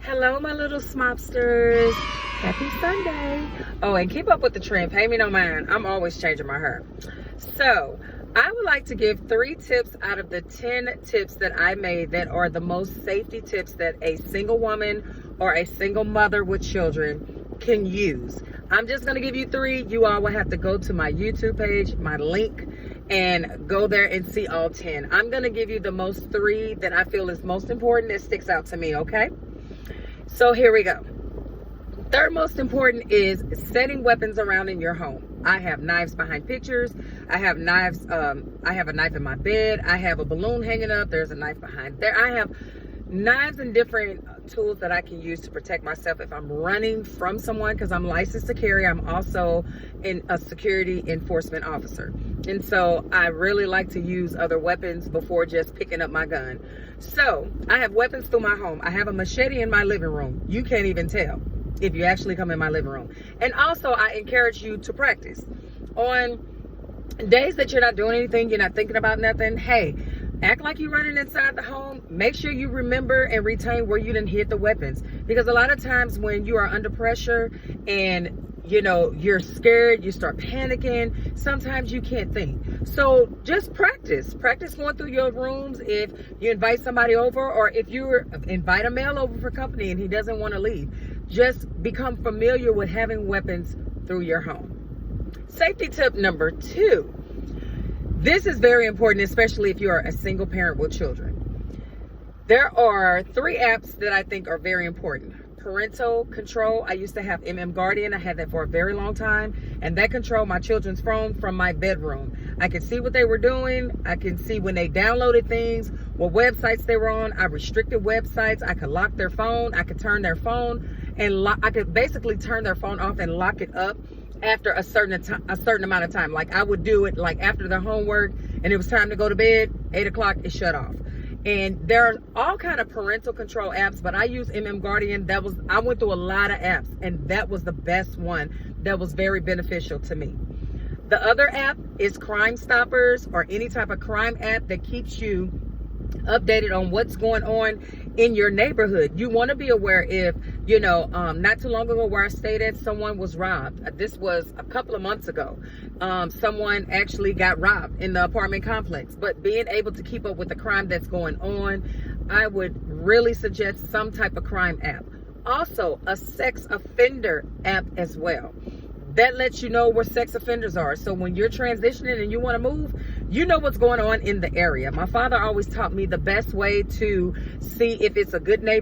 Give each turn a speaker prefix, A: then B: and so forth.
A: Hello, my little smopsters. Happy Sunday. Oh, and keep up with the trend. Pay me no mind. I'm always changing my hair. So, I would like to give 3 tips out of the 10 tips that I made that are the most safety tips that a single woman or a single mother with children can use. I'm just going to give you 3. You all will have to go to my YouTube page, my link, and go there and see all 10. I'm going to give you the most 3 that I feel is most important that sticks out to me, okay? So here we go. Third most important is setting weapons around in your home. I have knives behind pictures. I have knives. I have a knife in my bed. I have a balloon hanging up. There's a knife behind there. I have knives and different tools that I can use to protect myself if I'm running from someone, because I'm licensed to carry. I'm also a security enforcement officer. And so I really like to use other weapons before just picking up my gun. So I have weapons through my home. I have a machete in my living room. You can't even tell if you actually come in my living room. And also I encourage you to practice. On days that you're not doing anything, you're not thinking about nothing, hey, act like you're running inside the home. Make sure you remember and retain where you didn't hit the weapons. Because a lot of times when you are under pressure and you're scared, you start panicking, sometimes you can't think. So just practice going through your rooms. If you invite somebody over, or if you invite a male over for company and he doesn't want to leave, just become familiar with having weapons through your home. Safety tip number 2. This is very important, especially if you are a single parent with children. There are 3 apps that I think are very important. Parental control. I used to have S.M.O.B Guardian. I had that for a very long time, and that controlled my children's phone from my bedroom. I could see what they were doing. I could see when they downloaded things, what websites they were on. I restricted websites. I could lock their phone. I could turn their phone and I could basically turn their phone off and lock it up after a certain amount of time. Like I would do it like after their homework and it was time to go to bed, 8 o'clock, it shut off. And there are all kind of parental control apps, but I use S.M.O.B Guardian. I went through a lot of apps, and that was the best one that was very beneficial to me. The other app is Crime Stoppers, or any type of crime app that keeps you updated on what's going on in your neighborhood. You want to be aware if, not too long ago where I stayed at, someone was robbed. This was a couple of months ago. Someone actually got robbed in the apartment complex. But being able to keep up with the crime that's going on, I would really suggest some type of crime app. Also, a sex offender app as well. That lets you know where sex offenders are. So when you're transitioning and you want to move, you know what's going on in the area. My father always taught me the best way to see if it's a good neighbor